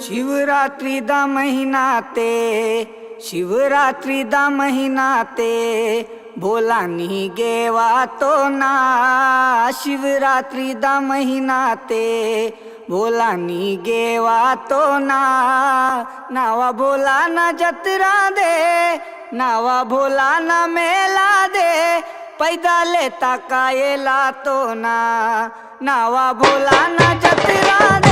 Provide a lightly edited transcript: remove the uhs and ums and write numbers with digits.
शिवरात्रि दा महीना ते शिवरात्रि दा महीना ते भोला नी गेवा तो ना। शिवरात्रि दा महीना ते भोला नी गेवा तो ना। नावा भोला ना जतरा दे, नावा भोला ना मेला दे, पैदा लेता कायेला तो ना। नावा भोला ना जतरा दे,